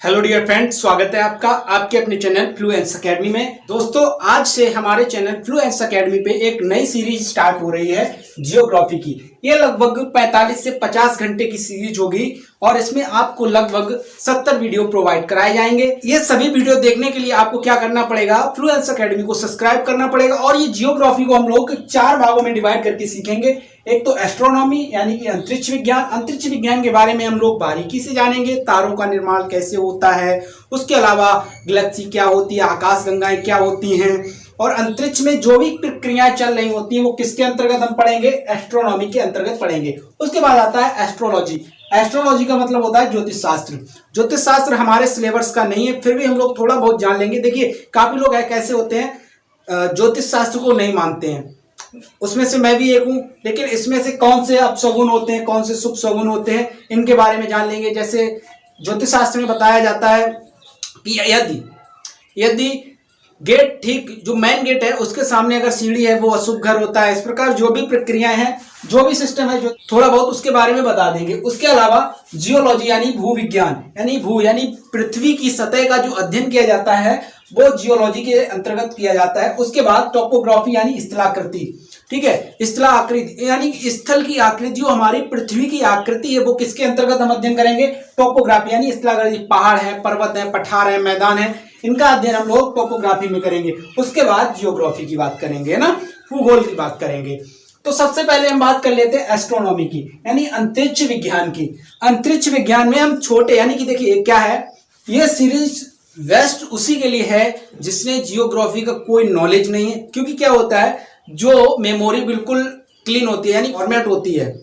Hello dear friends, स्वागत है आपका आपके अपने चैनल फ्लुएंस एकेडमी में। दोस्तों, आज से हमारे चैनल फ्लुएंस एकेडमी पे एक नई सीरीज स्टार्ट हो रही है जियोग्राफी की। ये लगभग 45 से 50 घंटे की सीरीज होगी और इसमें आपको लगभग 70 वीडियो प्रोवाइड कराए जाएंगे। ये सभी वीडियो देखने के लिए आपको क्या करना पड़ेगा, फ्लुएंस एकेडमी को सब्सक्राइब करना पड़ेगा। और ये जियोग्राफी को हम लोग 4 भागों में डिवाइड करके सीखेंगे। एक तो एस्ट्रोनॉमी यानी कि अंतरिक्ष विज्ञान। अंतरिक्ष विज्ञान के बारे में हम लोग बारीकी से जानेंगे, तारों का निर्माण कैसे होता है, उसके अलावा गैलेक्सी क्या होती है, आकाश गंगाएं क्या होती हैं, और अंतरिक्ष में जो भी प्रक्रियाएं चल रही होती हैं वो किसके अंतर्गत हम पढ़ेंगे, एस्ट्रोनॉमी के अंतर्गत पढ़ेंगे। उसके बाद आता है एस्ट्रोलॉजी। एस्ट्रोलॉजी का मतलब होता है ज्योतिष शास्त्र। ज्योतिष शास्त्र हमारे सिलेबस का नहीं है, फिर भी हम लोग थोड़ा बहुत जान लेंगे। देखिए, काफी लोग कैसे होते हैं ज्योतिष शास्त्र को नहीं मानते हैं, उसमें से मैं भी एक हूं। लेकिन इसमें से कौन से अपशगुन होते हैं, कौन से शुभ शगुन होते हैं, इनके बारे में जान लेंगे। जैसे ज्योतिष शास्त्र में बताया जाता है कि यदि गेट, ठीक जो मेन गेट है उसके सामने अगर सीढ़ी है वो अशुभ घर होता है। इस प्रकार जो भी प्रक्रियाएं हैं, जो भी सिस्टम है, जो थोड़ा बहुत उसके बारे में बता देंगे। उसके अलावा जियोलॉजी यानी भू विज्ञान, यानी पृथ्वी की सतह का जो अध्ययन किया जाता है वो जियोलॉजी के अंतर्गत किया जाता है। उसके बाद टोपोग्राफी यानी स्थलाकृति, ठीक है, स्थल आकृति यानी स्थल की आकृति, जो हमारी पृथ्वी की आकृति है वो किसके अंतर्गत हम अध्ययन करेंगे, टोपोग्राफी यानी स्थलाकृति। पहाड़ है, पर्वत है, पठार है, मैदान है, इनका अध्ययन हम लोग टोपोग्राफी में करेंगे। उसके बाद जियोग्राफी की बात करेंगे, ना, भूगोल की बात करेंगे। तो सबसे पहले हम बात कर लेते हैं एस्ट्रोनॉमी की, यानी अंतरिक्ष विज्ञान की। अंतरिक्ष विज्ञान में हम छोटे, यानी कि देखिए क्या है, ये सीरीज बेस्ट उसी के लिए है जिसने जियोग्राफी का कोई नॉलेज नहीं है। क्योंकि क्या होता है, जो मेमोरी बिल्कुल क्लीन होती है यानी फॉर्मेट होती है,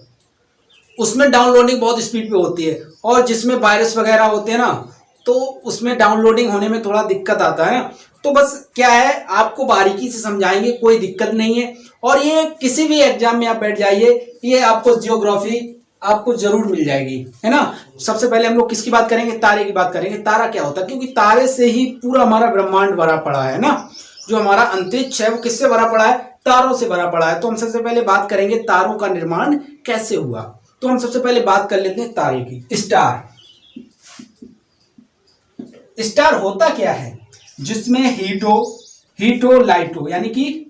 उसमें डाउनलोडिंग बहुत स्पीड पे होती है। और जिसमें वायरस वगैरह होते हैं ना, तो उसमें डाउनलोडिंग होने में थोड़ा दिक्कत आता है ना। तो बस क्या है, आपको बारीकी से समझाएंगे, कोई दिक्कत नहीं है। और ये किसी भी एग्जाम में आप बैठ जाइए, ये आपको जियोग्राफी आपको जरूर मिल जाएगी, है ना। सबसे पहले हम लोग किसकी बात करेंगे, तारे की बात करेंगे। तारा क्या होता है, क्योंकि तारे से ही पूरा हमारा ब्रह्मांड भरा पड़ा है ना। जो हमारा अंतरिक्ष है वो किससे भरा पड़ा है, तारों से भरा पड़ा है। तो हम सबसे पहले बात करेंगे तारों का निर्माण कैसे हुआ। तो हम सबसे पहले बात कर लेते हैं तारे की। स्टार होता क्या है, जिसमें हीटो लाइटो यानी कि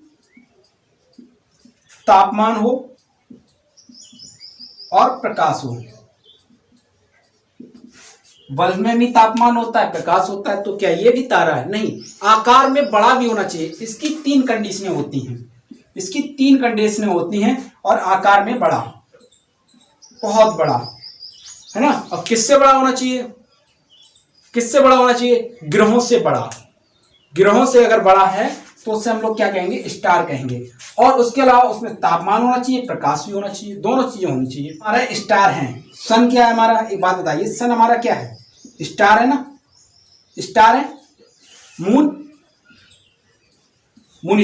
तापमान हो और प्रकाश हो। बल्ब में भी तापमान होता है, प्रकाश होता है, तो क्या ये भी तारा है? नहीं। आकार में बड़ा भी होना चाहिए। इसकी 3 कंडीशनें होती हैं, और आकार में बड़ा, बहुत बड़ा, है ना। अब किससे बड़ा होना चाहिए, ग्रहों से बड़ा। ग्रहों से अगर बड़ा है तो उससे हम लोग क्या कहेंगे, स्टार कहेंगे। और उसके अलावा उसमें तापमान होना चाहिए, प्रकाश भी होना चाहिए, दोनों चीजें होनी चाहिए। हमारा स्टार है। सन क्या है हमारा, एक बात बताइए, सन हमारा क्या है, स्टार है ना। स्टार है। मून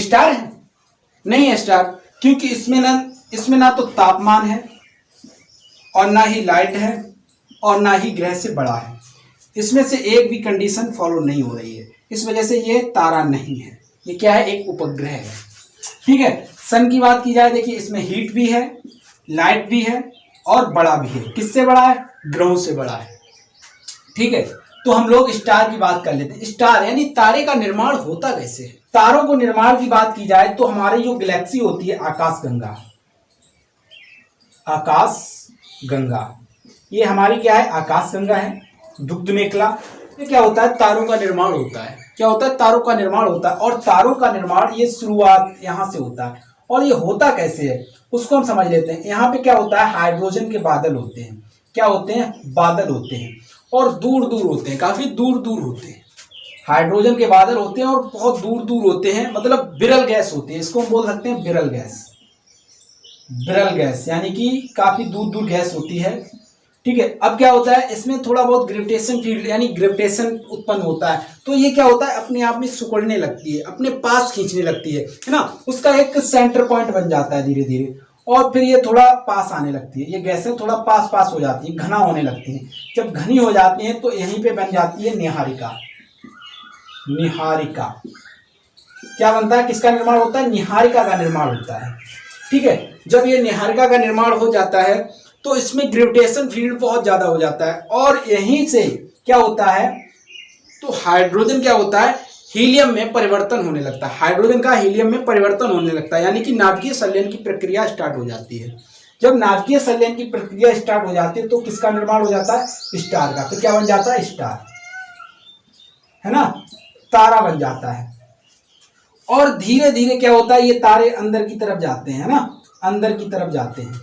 स्टार है? नहीं है स्टार, क्योंकि इसमें ना तो तापमान है, और ना ही लाइट है, और ना ही ग्रह से बड़ा है। इसमें से एक भी कंडीशन फॉलो नहीं हो रही है, इस वजह से ये तारा नहीं है। ये क्या है, एक उपग्रह है, ठीक है। सन की बात की जाए, देखिए इसमें हीट भी है, लाइट भी है, और बड़ा भी है। किससे बड़ा है, ग्रहों से बड़ा है, ठीक है। तो हम लोग स्टार की बात कर लेते हैं। स्टार यानी तारे का निर्माण होता कैसे है। तारों को निर्माण की बात की जाए तो हमारी जो गैलेक्सी होती है, आकाश गंगा, ये हमारी क्या है, आकाश गंगा है। दुग्ध मेखला, ये क्या होता है, तारों का निर्माण होता है। क्या होता है, तारों का निर्माण होता है। और तारों का निर्माण ये शुरुआत यहां से होता है। और ये होता कैसे है उसको हम समझ लेते हैं। यहाँ पे क्या होता है, हाइड्रोजन के बादल होते हैं। क्या होते हैं, बादल होते हैं, और दूर दूर होते हैं, काफी दूर दूर होते हैं। हाइड्रोजन के बादल होते हैं और बहुत दूर दूर होते हैं, मतलब विरल गैस होती है। इसको हम बोल सकते हैं विरल गैस, यानी कि काफी दूर दूर गैस होती है, ठीक है। अब क्या होता है, इसमें थोड़ा बहुत ग्रेविटेशन फील्ड यानी ग्रेविटेशन उत्पन्न होता है। तो ये क्या होता है, अपने आप में सिकुड़ने लगती है, अपने पास खींचने लगती है ना। उसका एक सेंटर पॉइंट बन जाता है धीरे धीरे, और फिर ये थोड़ा पास आने लगती है। ये गैसें थोड़ा पास हो जाती है, घना होने लगती हैं। जब घनी हो जाती हैं तो यहीं पे बन जाती है निहारिका। क्या बनता है, किसका निर्माण होता है, निहारिका का निर्माण होता है, ठीक है। जब ये निहारिका का निर्माण हो जाता है तो इसमें ग्रेविटेशन फील्ड बहुत ज्यादा हो जाता है, और यहीं से क्या होता है, तो हाइड्रोजन क्या होता है, हीलियम में परिवर्तन होने लगता है। हाइड्रोजन का हीलियम में परिवर्तन होने लगता है, यानी कि नाभिकीय संलयन की प्रक्रिया स्टार्ट हो जाती है। जब नाभिकीय संलयन की प्रक्रिया स्टार्ट हो जाती है तो किसका निर्माण हो जाता है, स्टार का। तो क्या बन जाता है, स्टार, है ना, तारा बन जाता है। और धीरे धीरे क्या होता है, ये तारे अंदर की तरफ जाते हैं ना, अंदर की तरफ जाते हैं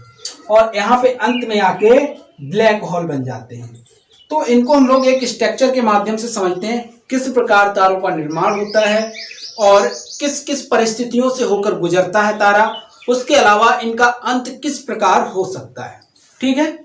और यहाँ पे अंत में आके ब्लैक होल बन जाते हैं। तो इनको हम लोग एक स्ट्रक्चर के माध्यम से समझते हैं, किस प्रकार तारों का निर्माण होता है और किस किस परिस्थितियों से होकर गुजरता है तारा, उसके अलावा इनका अंत किस प्रकार हो सकता है। ठीक है,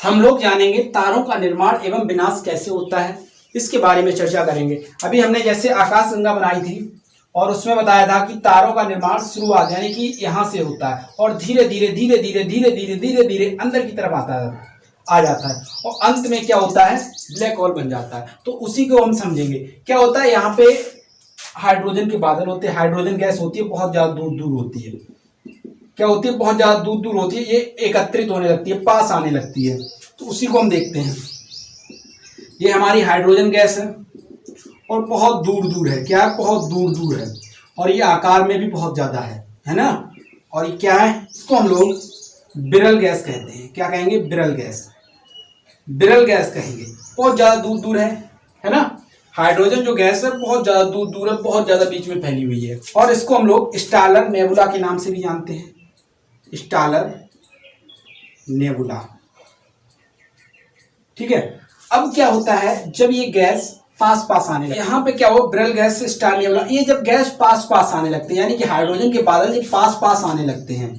हम लोग जानेंगे तारों का निर्माण एवं विनाश कैसे होता है, इसके बारे में चर्चा करेंगे। अभी हमने जैसे आकाशगंगा बनाई थी और उसमें बताया था कि तारों का निर्माण शुरुआत यानी कि यहां से होता है और धीरे धीरे धीरे धीरे धीरे धीरे धीरे धीरे अंदर की तरफ आ जाता है और अंत में क्या होता है, ब्लैक होल बन जाता है। तो उसी को हम समझेंगे। क्या होता है, यहाँ पे हाइड्रोजन के बादल होते हैं, हाइड्रोजन गैस होती है, बहुत ज्यादा दूर दूर होती है। क्या होती है, बहुत ज्यादा दूर दूर होती है, ये एकत्रित होने लगती है, पास आने लगती है। तो उसी को हम देखते हैं। ये हमारी हाइड्रोजन गैस है और बहुत दूर दूर है। क्या है, बहुत दूर दूर है और ये आकार में भी बहुत ज्यादा है ना। और ये क्या है, इसको हम लोग विरल गैस कहते हैं। क्या कहेंगे, विरल गैस, विरल गैस कहेंगे। बहुत ज्यादा दूर दूर है ना। हाइड्रोजन जो गैस है बहुत ज्यादा दूर दूर है, बहुत ज्यादा बीच में फैली हुई है और इसको हम लोग स्टारर नेबुला के नाम से भी जानते हैं। स्टारर नेबुला, ठीक है। अब क्या होता है, जब ये गैस पास पास आने लगती है, यहाँ पे क्या हो, विरल गैस से स्टार नेबुला, ये जब गैस पास पास आने लगते हैं यानी कि हाइड्रोजन के बादल जब पास पास आने लगते हैं,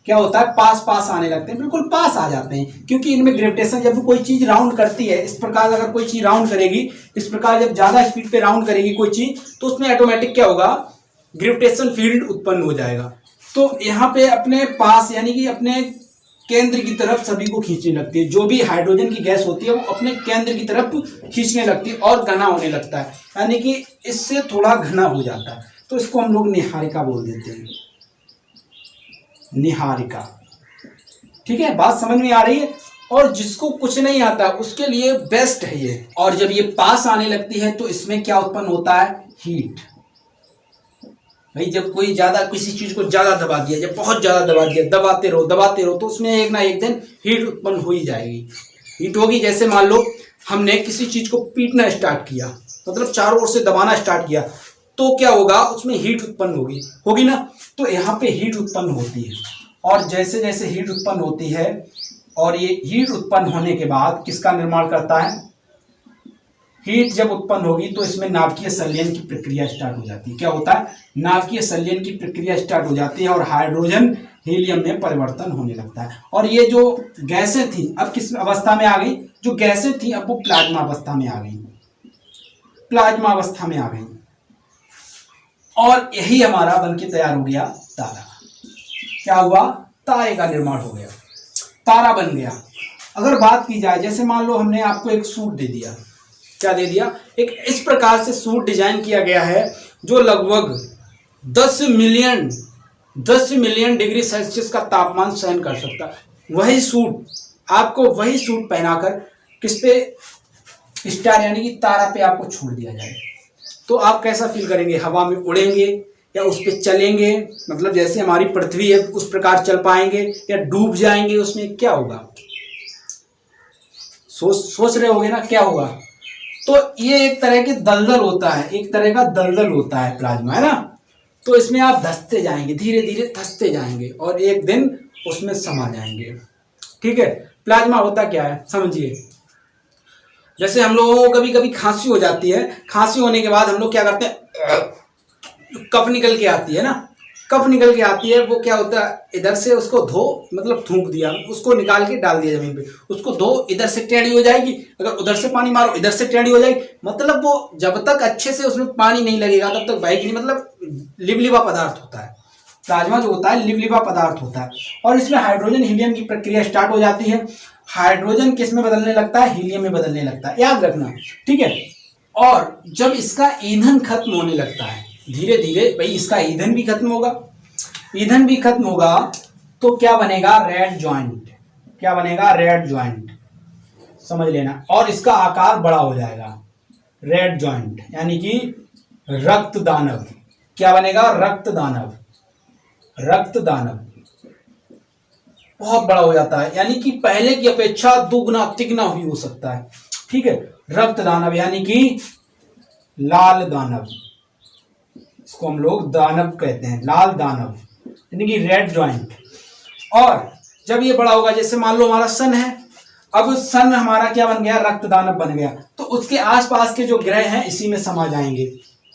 क्या होता है, पास पास आने लगते हैं, बिल्कुल पास आ जाते हैं। क्योंकि इनमें ग्रेविटेशन, जब कोई चीज राउंड करती है इस प्रकार, अगर कोई चीज राउंड करेगी इस प्रकार, जब ज्यादा स्पीड पे राउंड करेगी कोई चीज, तो उसमें ऑटोमेटिक क्या होगा, ग्रेविटेशन फील्ड उत्पन्न हो जाएगा। तो यहाँ पे अपने पास यानी कि अपने केंद्र की तरफ सभी को खींचने लगती है। जो भी हाइड्रोजन की गैस होती है वो अपने केंद्र की तरफ खींचने लगती है और घना होने लगता है, यानी कि इससे थोड़ा घना हो जाता है। तो इसको हम लोग निहारिका बोल देते हैं, निहारिका। ठीक है, बात समझ में आ रही है। और जिसको कुछ नहीं आता उसके लिए बेस्ट है ये। और जब ये पास आने लगती है तो इसमें क्या उत्पन्न होता है, हीट। भाई जब कोई ज्यादा किसी चीज को ज्यादा दबा दिया, जब बहुत ज्यादा दबा दिया, दबाते रहो तो उसमें एक ना एक दिन हीट उत्पन्न हो ही जाएगी। हीट होगी, जैसे मान लो हमने किसी चीज को पीटना स्टार्ट किया, मतलब चारों ओर से दबाना स्टार्ट किया, तो क्या होगा, उसमें हीट उत्पन्न होगी ना। तो यहाँ पे हीट उत्पन्न होती है और जैसे जैसे हीट उत्पन्न होती है और ये हीट उत्पन्न होने के बाद किसका निर्माण करता है, हीट जब उत्पन्न होगी तो इसमें नाभिकीय संलयन की प्रक्रिया स्टार्ट हो जाती है। क्या होता है, नाभिकीय संलयन की प्रक्रिया स्टार्ट हो जाती है और हाइड्रोजन हीलियम में परिवर्तन होने लगता है। और ये जो गैसें थी अब किस अवस्था में आ गई, जो गैसें थी अब वो प्लाज्मा अवस्था में आ गई, प्लाज्मा अवस्था में आ गई। और यही हमारा बनके तैयार हो गया तारा। क्या हुआ, तारे का निर्माण हो गया, तारा बन गया। अगर बात की जाए, जैसे मान लो हमने आपको एक सूट दे दिया, क्या दे दिया, एक इस प्रकार से सूट डिजाइन किया गया है जो लगभग 10 मिलियन डिग्री सेल्सियस का तापमान सहन कर सकता है। वही सूट आपको, वही सूट पहनाकर किस पे, स्टार यानी कि तारा पे आपको छोड़ दिया जाए तो आप कैसा फील करेंगे, हवा में उड़ेंगे या उस पर चलेंगे, मतलब जैसे हमारी पृथ्वी है उस प्रकार चल पाएंगे या डूब जाएंगे उसमें, क्या होगा, सोच रहे होगे ना क्या होगा। तो ये एक तरह के दलदल होता है, एक तरह का दलदल होता है प्लाज्मा, है ना। तो इसमें आप धंसते जाएंगे, धीरे धीरे धंसते जाएंगे और एक दिन उसमें समा जाएंगे। ठीक है, प्लाज्मा होता क्या है समझिए। जैसे हम लोगों को कभी कभी खांसी हो जाती है, खांसी होने के बाद हम लोग क्या करते हैं, कफ निकल के आती है ना, कफ निकल के आती है, वो क्या होता है, इधर से उसको धो, मतलब थूक दिया, उसको निकाल के डाल दिया जमीन पे, उसको धो, इधर से टेढ़ी हो जाएगी, अगर उधर से पानी मारो इधर से टेढ़ी हो जाएगी, मतलब वो जब तक अच्छे से उसमें पानी नहीं लगेगा तब तक बहेगी नहीं, मतलब लिबलिबा पदार्थ होता है प्लाज्मा, जो होता है लिबलिबा पदार्थ होता है। और इसमें हाइड्रोजन हीलियम की प्रक्रिया स्टार्ट हो जाती है, हाइड्रोजन किस में बदलने लगता है, हीलियम में बदलने लगता है, याद रखना, ठीक है। और जब इसका ईंधन खत्म होने लगता है धीरे धीरे, भाई इसका ईंधन भी खत्म होगा, ईंधन भी खत्म होगा तो क्या बनेगा, रेड ज्वाइंट। क्या बनेगा, रेड ज्वाइंट। समझ लेना। और इसका आकार बड़ा हो जाएगा, रेड जॉइंट यानी कि रक्त दानव। क्या बनेगा? रक्त दानव। रक्त दानव बहुत बड़ा हो जाता है, यानी कि पहले की अपेक्षा दुगना तिगुना भी हो सकता है। ठीक है, रक्त दानव यानी कि लाल दानव, इसको हम लोग दानव कहते हैं, लाल दानव यानी कि रेड जॉइंट। और जब ये बड़ा होगा, जैसे मान लो हमारा सन है, अब सन हमारा क्या बन गया? रक्त दानव बन गया। तो उसके आसपास के जो ग्रह हैं इसी में समा जाएंगे,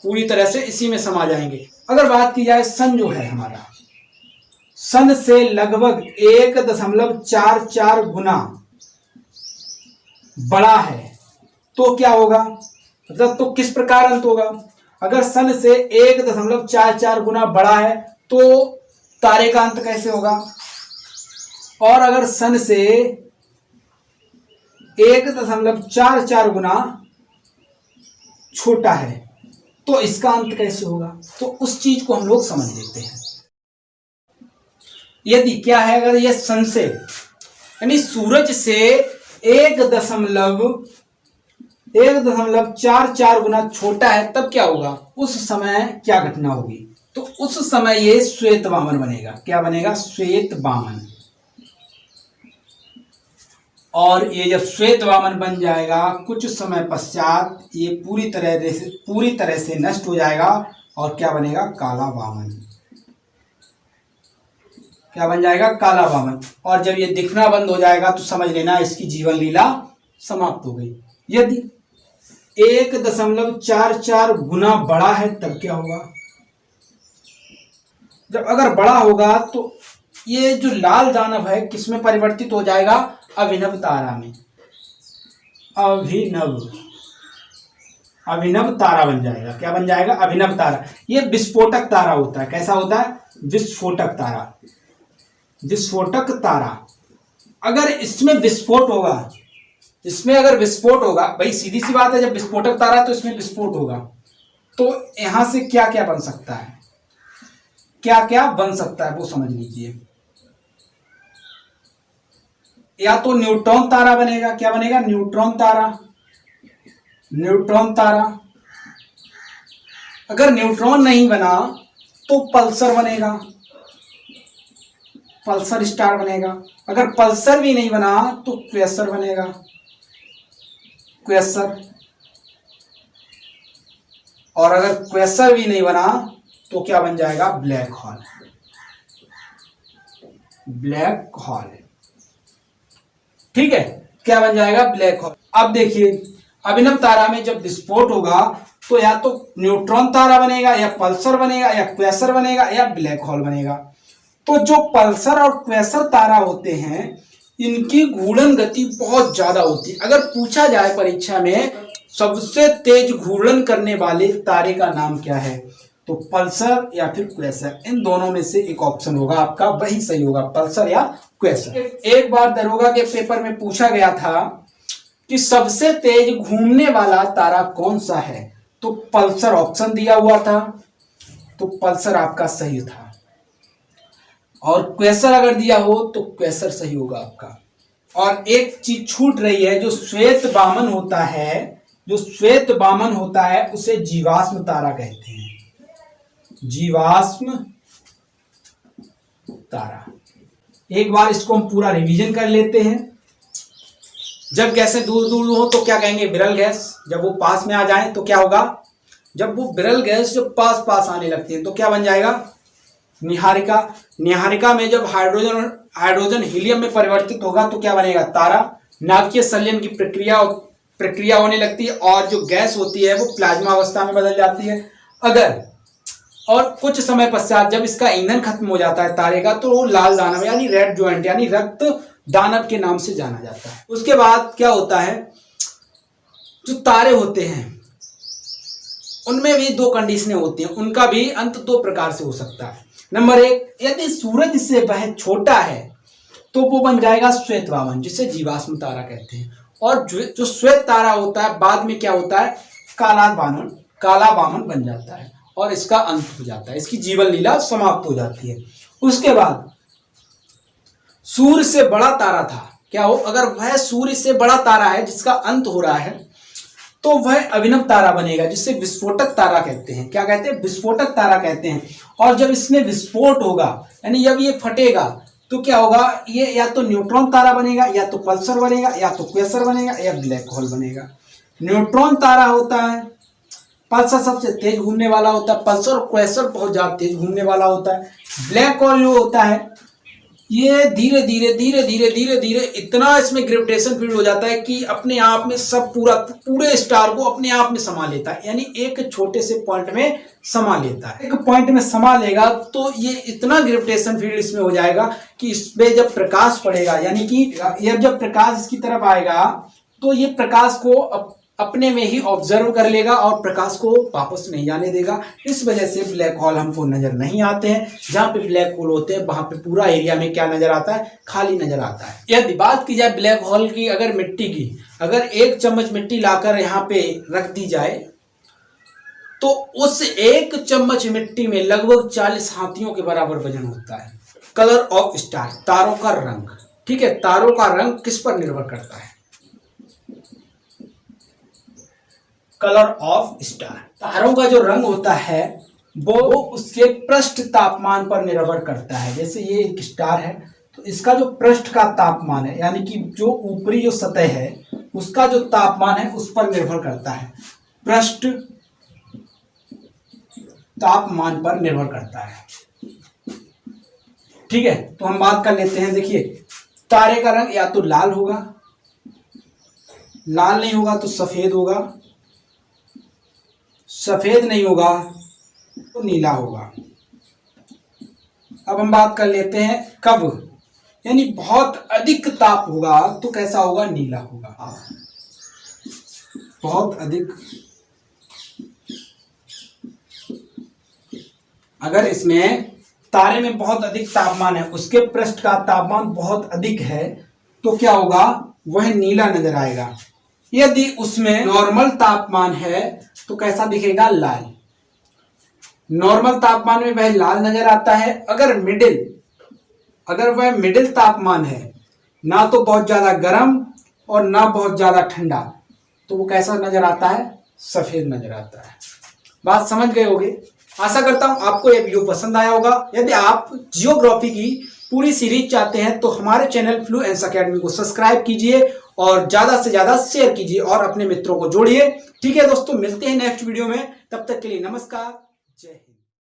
पूरी तरह से इसी में समा जाएंगे। अगर बात की जाए सन जो है हमारा, सन से लगभग 1.44 गुना बड़ा है, तो क्या होगा? मतलब तो किस प्रकार अंत होगा? अगर सन से 1.44 गुना बड़ा है तो तारे का अंत कैसे होगा? और अगर सन से 1.44 गुना छोटा है तो इसका अंत कैसे होगा? तो उस चीज को हम लोग समझ लेते हैं। यदि क्या है, अगर ये सन से यानी सूरज से 1.44 गुना छोटा है, तब क्या होगा? उस समय क्या घटना होगी? तो उस समय ये श्वेत वामन बनेगा। क्या बनेगा? श्वेत वामन। और ये जब श्वेत वामन बन जाएगा, कुछ समय पश्चात ये पूरी तरह से नष्ट हो जाएगा और क्या बनेगा? काला वामन। क्या बन जाएगा? काला वामन। और जब ये दिखना बंद हो जाएगा तो समझ लेना इसकी जीवन लीला समाप्त हो गई। यदि 1.44 गुना बड़ा है तब क्या होगा? जब अगर बड़ा होगा तो ये जो लाल दानव है किसमें परिवर्तित हो जाएगा? अभिनव तारा में। अभिनव तारा बन जाएगा। क्या बन जाएगा? अभिनव तारा। ये विस्फोटक तारा होता है। कैसा होता है? विस्फोटक तारा। विस्फोटक तारा। अगर इसमें विस्फोट होगा, इसमें अगर विस्फोट होगा, भाई सीधी सी बात है, जब विस्फोटक तारा तो इसमें विस्फोट होगा, तो यहां से क्या क्या बन सकता है? क्या क्या बन सकता है वो समझ लीजिए। या तो न्यूट्रॉन तारा बनेगा। क्या बनेगा? न्यूट्रॉन तारा। न्यूट्रॉन तारा। अगर न्यूट्रॉन नहीं बना तो पल्सर बनेगा, पल्सर स्टार बनेगा। अगर पल्सर भी नहीं बना तो क्वेसर बनेगा, क्वेसर। और अगर क्वेसर भी नहीं बना तो क्या बन जाएगा? Black hole. Black hole. ठीक है, क्या बन जाएगा? Black hole. अब देखिए, अभिनव तारा में जब विस्फोट होगा तो या तो न्यूट्रॉन तारा बनेगा, या पल्सर बनेगा, या क्वेसर बनेगा, या ब्लैक होल बनेगा। तो जो पल्सर और क्वेसर तारा होते हैं इनकी घूर्णन गति बहुत ज्यादा होती है। अगर पूछा जाए परीक्षा में सबसे तेज घूर्णन करने वाले तारे का नाम क्या है, तो पल्सर या फिर क्वेसर, इन दोनों में से एक ऑप्शन होगा आपका, वही सही होगा, पल्सर या क्वेसर। एक बार दरोगा के पेपर में पूछा गया था कि सबसे तेज घूमने वाला तारा कौन सा है, तो पल्सर ऑप्शन दिया हुआ था, तो पल्सर आपका सही था। और क्वेसर अगर दिया हो तो क्वेसर सही होगा आपका। और एक चीज छूट रही है, जो श्वेत वामन होता है, जो श्वेत वामन होता है उसे जीवाश्म तारा कहते हैं। जीवाश्म तारा। एक बार इसको हम पूरा रिवीजन कर लेते हैं। जब गैसें दूर दूर हो तो क्या कहेंगे? विरल गैस। जब वो पास में आ जाए तो क्या होगा? जब वो विरल गैस जब पास पास आने लगती है तो क्या बन जाएगा? निहारिका। निहारिका में जब हाइड्रोजन हीलियम में परिवर्तित होगा तो क्या बनेगा? तारा। नाभिकीय संलयन की प्रक्रिया होने लगती है और जो गैस होती है वो प्लाज्मा अवस्था में बदल जाती है। अगर और कुछ समय पश्चात जब इसका ईंधन खत्म हो जाता है तारे का, तो वो लाल दानव यानी रेड जॉइंट यानी रक्त दानव के नाम से जाना जाता है। उसके बाद क्या होता है, जो तारे होते हैं उनमें भी दो कंडीशनें होती हैं, उनका भी अंत दो प्रकार से हो सकता है। नंबर एक, यदि सूरज से वह छोटा है तो वो बन जाएगा श्वेत वामन, जिसे जीवाश्म तारा कहते हैं। और जो श्वेत तारा होता है बाद में क्या होता है? काला वामन बन जाता है और इसका अंत हो जाता है, इसकी जीवन लीला समाप्त हो जाती है। उसके बाद सूर्य से बड़ा तारा था, क्या हो, अगर वह सूर्य से बड़ा तारा है जिसका अंत हो रहा है तो वह अभिनव तारा बनेगा, जिसे विस्फोटक तारा कहते हैं। क्या कहते हैं? विस्फोटक तारा कहते हैं। और जब इसमें विस्फोट होगा यानी जब ये फटेगा तो क्या होगा, ये या तो न्यूट्रॉन तारा बनेगा, या तो पल्सर बनेगा, या तो क्वेसर बनेगा, या ब्लैक होल बनेगा। न्यूट्रॉन तारा होता है, पल्सर सबसे तेज घूमने वाला होता है, पल्सर और क्वेसर बहुत ज्यादा तेज घूमने वाला होता है। ब्लैक होल जो होता है ये धीरे धीरे धीरे धीरे धीरे धीरे इतना इसमें ग्रेविटेशन फील्ड हो जाता है कि अपने आप में सब पूरे स्टार को अपने आप में समा लेता है, यानी एक छोटे से पॉइंट में समा लेता है। एक पॉइंट में समा लेगा तो ये इतना ग्रेविटेशन फील्ड इसमें हो जाएगा कि इसमें जब प्रकाश पड़ेगा, यानी कि ये जब प्रकाश इसकी तरफ आएगा तो ये प्रकाश को अपने में ही ऑब्जर्व कर लेगा और प्रकाश को वापस नहीं जाने देगा। इस वजह से ब्लैक होल हमको नजर नहीं आते हैं। जहां पे ब्लैक होल होते हैं वहां पे पूरा एरिया में क्या नजर आता है, खाली नजर आता है। यदि बात की जाए ब्लैक होल की, अगर मिट्टी की, अगर 1 चम्मच मिट्टी लाकर यहाँ पे रख दी जाए तो उस 1 चम्मच मिट्टी में लगभग 40 हाथियों के बराबर वजन होता है। कलर ऑफ स्टार, तारों का रंग। ठीक है, तारों का रंग किस पर निर्भर करता है? कलर ऑफ स्टार, तारों का जो रंग होता है वो उसके पृष्ठ तापमान पर निर्भर करता है। जैसे ये एक स्टार है तो इसका जो पृष्ठ का तापमान है, यानी कि जो ऊपरी जो सतह है उसका जो तापमान है उस पर निर्भर करता है, पृष्ठ तापमान पर निर्भर करता है। ठीक है, तो हम बात कर लेते हैं। देखिए, तारे का रंग या तो लाल होगा, लाल नहीं होगा तो सफेद होगा, सफेद नहीं होगा तो नीला होगा। अब हम बात कर लेते हैं कब, यानी बहुत अधिक ताप होगा तो कैसा होगा, नीला होगा। बहुत अधिक, अगर इसमें तारे में बहुत अधिक तापमान है, उसके पृष्ठ का तापमान बहुत अधिक है तो क्या होगा, वह नीला नजर आएगा। यदि उसमें नॉर्मल तापमान है तो कैसा दिखेगा, लाल। नॉर्मल तापमान में वह लाल नजर आता है। अगर वह मिडिल तापमान है, ना तो बहुत ज्यादा गर्म और ना बहुत ज्यादा ठंडा, तो वो कैसा नजर आता है, सफेद नजर आता है। बात समझ गए होगे। आशा करता हूं आपको यह वीडियो पसंद आया होगा। यदि आप जियोग्राफी की पूरी सीरीज चाहते हैं तो हमारे चैनल फ्लुएंस एकेडमी को सब्सक्राइब कीजिए और ज्यादा से ज्यादा शेयर कीजिए और अपने मित्रों को जोड़िए। ठीक है दोस्तों, मिलते हैं नेक्स्ट वीडियो में। तब तक के लिए नमस्कार, जय हिंद।